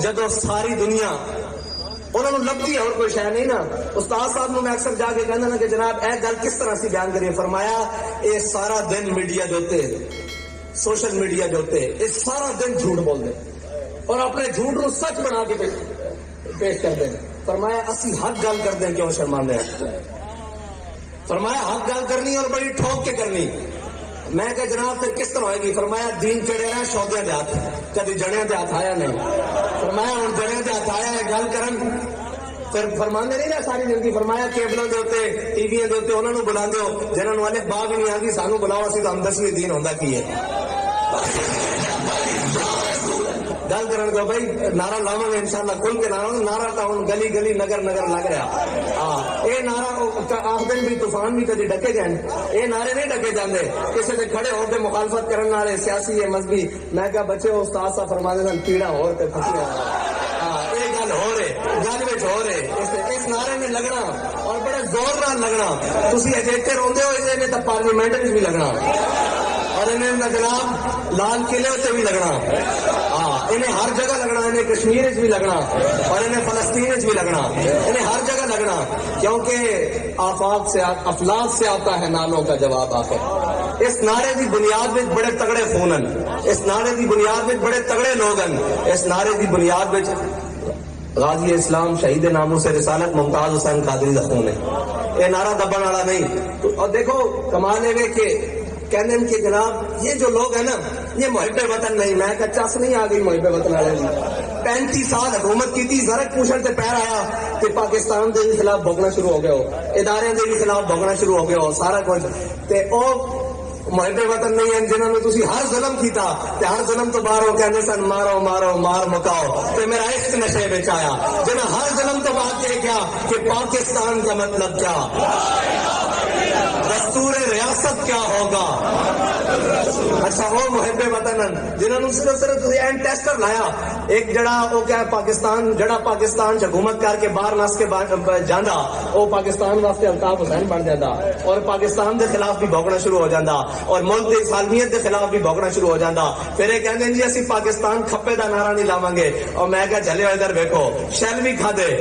جدو ساری دنیا انہوں نے لبھی اور کوئی شے نہیں نا. استاد صاحب نے میں اکثر جا کے کہنا نا کہ جناب اے گل کس طرح سے بیان کریے. فرمایا یہ سارا دن میڈیا جو ہوتے سوشل میڈیا جو ہوتے یہ سارا دن جھوٹ بول دے اور اپنے جھوٹ کو سچ بنا کے پیش کر دیں. فرمایا اسی حق گل کر دیں کیوں شرماندے ہیں. فرمایا حق گل کرنی اور بڑی ٹھوک کے کرنی. میں کہ جناب پھر کس طرح ہوئے گی. فرمایا دین چڑھے رہا شودیاں دے ہاتھ کبھی جڑیاں دے ہاتھ آیا نہیں. فرمایا ہوں جڑیاں دے ہاتھ آیا ہے گل کرن پھر فرماندے نہیں نا ساری زندگی. فرمایا کیبلوں دے ہوتے ٹی وی دے ہوتے انہوں نے بلا دو جنہوں نے والے باغ نہیں آتی سانو بلاؤ اسی تو ہم دسویں دین ہوتا کی ہے. گل کرن دو بھائی نعرہ لاواں گے انشاءاللہ کھل کے نعرہ تو ہوں گلی گلی نگر نگر لگ رہا. ہاں یہ نعرہ آخدن بھی طوفان بھی کدی ڈکے جان یہ نعرے نہیں ڈکے جاندے کسی دے کھڑے ہو کے مخالفت کرنے والے سیاسی ہے مذہبی. میں کہا بچے استاد صاحب فرما دے پیڑا ہو پھسیاں. ہاں یہ گل ہو رہے گل وچ ہو رہے اس نعرے میں لگنا اور بڑے زور نال لگنا. تسی اجے روندے ہو انہیں تو پارلیمنٹ میں بھی لگنا اور انہیں جناب لال قلعے سے بھی لگنا. ہاں انہیں ہر جگہ لگنا. انہیں کشمیر بھی لگنا اور انہیں فلسطین بھی لگنا. انہیں ہر جگہ لگنا کیونکہ آفاق سے افلاق سے آتا ہے نالوں کا جواب آخر. اس نعرے کی بنیاد میں بڑے تگڑے خونن. اس نعرے کی بنیاد میں بڑے تگڑے لوگن. اس نعرے کی بنیاد میں غازی اسلام شہید ناموس رسالت ممتاز حسین قادری کا خون ہے. یہ نعرہ دبن والا نہیں. اور دیکھو کمال ہے کہ کہنے کہ جناب یہ جو لوگ ہیں نا یہ محب وطن نہیں. میں کہ چس نہیں آ گئی محب وطن والے کی. 35 سال حکومت کی تھی زرک پوچھن سے پیر آیا کہ پاکستان کے خلاف بھوکنا شروع ہو گیا ہو ادارے کے خلاف بھوکنا شروع ہو گیا ہو سارا کچھ. تے او محب وطن نہیں ہیں جنہوں نے تسی ہر ظلم کیتا تے ہر ظلم تو باہر ہو کہندے سن مارو مارو مار مکاؤ تے میرا عشق نشے وچ آیا. جنہاں ہر ظلم تو بعد یہ کیا کہ پاکستان کا مطلب کیا دستور ریاست کیا ہوگا. اچھا وہ محب وطن جنہوں نے صرف اینڈ ٹیسٹر لایا ایک جڑا وہ کیا پاکستان جڑا پاکستان حکومت کر کے باہر نس کے جانا وہ پاکستان واسطے الطاف حسین بن جاتا اور پاکستان کے خلاف بھی بھوکنا شروع ہو جاتا اور ملک کی سالمیت کے خلاف بھی بھوکنا شروع ہو جاتا. پھر یہ کہتے ہیں جی اسی پاکستان کھپے دا نعرہ نہیں لاواں گے. اور میں کہا چلے ادھر ویکھو شیل بھی کھا دے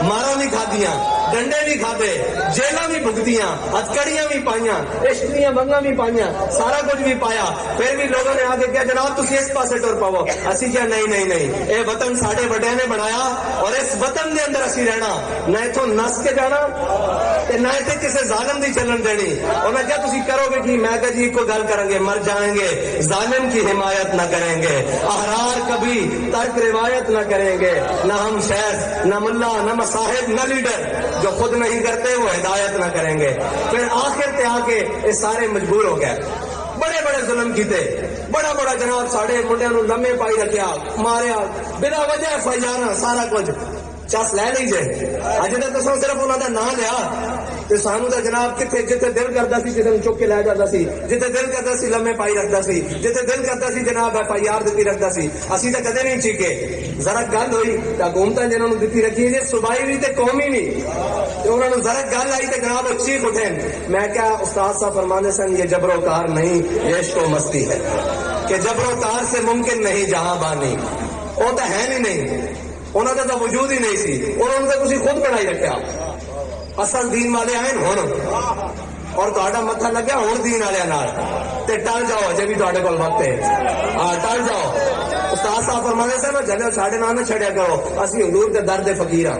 مارا بھی کھادیاں ڈنڈے بھی کھادے جیلاں بھی بھگتیاں ہتکڑیاں بھی پائیاں عشقیاں منگاں بھی پائیاں سارا کچھ بھی پایا. پھر بھی لوگوں نے آگے کیا جناب تسی اس پاسے ٹر پاؤ. اسی کیا نہیں نہیں نہیں اے وطن ساڈے وڈے نے بنایا اور اس وطن دے اندر اسی رہنا نہ اتوں نس کے جانا تے نہ تے کسی ظالم دی چلن دینی. اور میں کیا تسی کرو گے کہ میں کہ جی کوئی گل کریں گے مر جائیں گے ظالم کی حمایت نہ کریں گے احرار کبھی ترک روایت نہ کریں گے نہ ہم شیخ نہ ملا نہ مصاحب نہ لیڈر جو خود نہیں کرتے وہ ہدایت نہ کریں گے. پھر آخر تے آ کے یہ سارے مجبور ہو گئے. بڑے بڑے ظلم کیتے بڑا بڑا جناب ساڑے منڈیاں نو لمے پائی رکھیا ماریا بنا وجہ FIR سارا کچھ چس لے نہیں جائے. اج تک تو صرف انہوں کا نام لیا تو سانو تو جناب کتنے جتنے دل کرتا سی کسی چک کے لے جاتا سی جتنے دل کرتا سی لمے پائی رکھتا سی جتنے دل کرتا سی جناب FIR دیتی رکھتا سی. اسی تو کدے نہیں چیکے. ذرا گل ہوئی تو حکومت جنہوں نے دیتی رکھی جی صوبائی بھی تے قومی نہیں انہوں نے ذرا گل آئی تو جناب چیخ اٹھے. میں کیا استاد صاحب فرمانے سن یہ جبر و کار نہیں یہ عشق و مستی ہے کہ جبر و کار سے ممکن نہیں جہاں بانی. وہ تو ہے نہیں انہوں کا تو وجود ہی نہیں سی انہوں نے تسی خود بنائی رکھا. اصل دین والے آئے ہوں اور تا متھا لگیا ہوں دین والے ٹل جاؤ اجے بھی تے کول وقت ہے. ہاں ٹل جاؤ. استاد صاحب فرمانے سے جلو ساڈے نام نہ چھڑیا کرو اسی حضور دے در دے فقیر ہاں.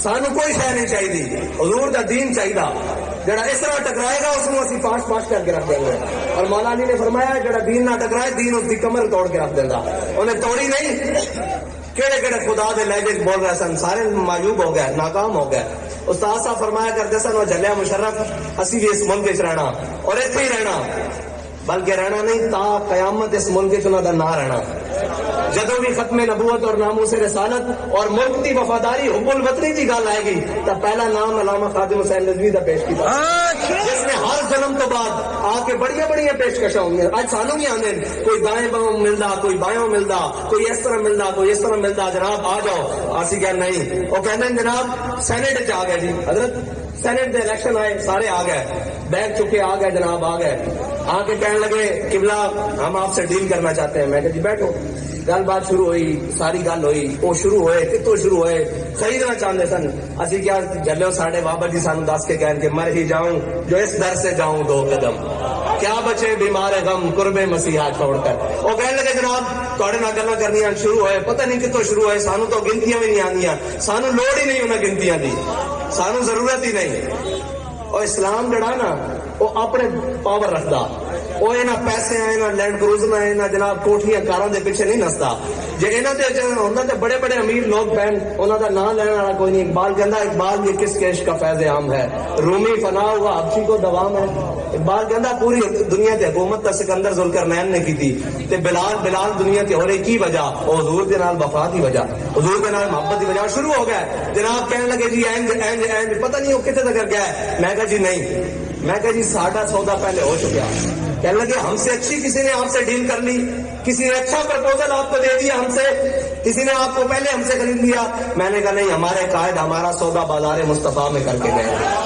سانو کوئی شے نہیں چاہیے حضور دا دین چاہیے جڑا اس طرح ٹکرائے گا اس کو اسی پاش پاش کر کے رکھ دیں گے. اور مولانا نے فرمایا جڑا دین نہ ٹکرائے دین اس کی کمر توڑ کے رکھ دینا. انہیں توڑی نہیں. کہڑے کہڑے خدا دے لہجے بول رہے سن سارے معیوب ہو گئے ناکام ہو گئے. استاد صاحب فرمایا کرتے سن وہ جلیا مشرف اسی بھی اس ملک وچ رہنا اور اتنے ہی رہنا بلکہ رہنا نہیں تا قیامت اس ملک وچ انہاں دا نہ رہنا. جدوں بھی ختم نبوت اور ناموس رسالت اور ملک کی وفاداری حب الوطنی کی گل آئے گی تو پہلا نام علامہ خادم حسین رضوی کا پیش کیا جس نے ہر جنم تو بعد آ کے بڑی بڑی پیشکشاں ہوئی. اج سانو بھی آدھے کوئی دائیں باؤں ملتا کوئی بایوں ملتا کوئی اس طرح ملتا کوئی اس طرح ملتا. جناب آ جاؤ. اسی کیا نہیں وہ کہتے ہیں جناب سینٹ آ گئے جی حضرت سینٹ دے الیکشن آئے سارے آ گئے بیگ چکے آ گئے جناب آ گئے آ کے کہنے لگے قبلہ ہم آپ سے ڈیل کرنا چاہتے ہیں. میں کہ جی بیٹھو گل بات شروع ہوئی ساری گل ہوئی وہ شروع ہوئے کتوں شروع ہوئے خریدنا چاہتے سن اسی کیا جلو ساڈے بابا جی سانو دس کے کہن کہ مر ہی جاؤں جو اس در سے جاؤں 2 قدم کیا بچے بیمار غم قرب مسیحا چھوڑ کر وہ کہنے لگے جناب تھوڑے نال گلاں کرنیاں شروع ہوئے پتہ نہیں کتوں شروع ہوئے سانو تو گنتیاں بھی نہیں آندیاں سانو لوڑ ہی نہیں انہاں گنتیاں دی سانو ضرورت ہی نہیں اور اسلام جڑا نا وہ اپنے پاور رکھتا وہ یہاں پیسے یہاں لینڈ کروزر یہاں جناب کوٹھیاں کاراں دے پیچھے نہیں نستا جی یہاں تے ہوتا تو بڑے بڑے امیر لوگ پہن انہوں کا نام لینے والا کوئی نہیں اقبال کہندا اقبال یہ کس کیش کا فیض عام ہے رومی فنا ہوا حبشی کو دوام ہے اقبال کہندا پوری دنیا کی حکومت تا سکندر ذوالقرنین نے کی تھی تے بلال دنیا کے ہو رہی کی وجہ وہ حضور کے نال وفا کی وجہ حضور کے نال محبت کی وجہ شروع ہو گیا جناب کہنے لگے جی اینج پتہ نہیں وہ کتنے تک گیا ہے میں کہا جی نہیں میں کہا جی ساڈا سودا پہلے ہو چکا کہنے لگے ہم سے اچھی کسی نے آپ سے ڈیل کر لی کسی نے اچھا پرپوزل آپ کو دے دیا ہم سے کسی نے آپ کو پہلے ہم سے خرید لیا میں نے کہا نہیں ہمارے قائد ہمارا سودا بازار مصطفیٰ میں کر کے گئے